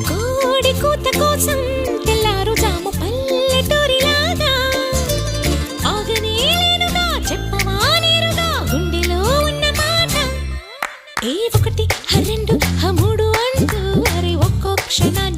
కోడి కూత కోసం తెల్లారు జాము పల్లెటూరిలాగా ఆగనే లేనుగా చెప్పవా నేరుగా గుండెలో ఉన్న మాట ఏ ఒకటి రెండు మూడు అంటూ అరే ఒక్కో క్షణాలు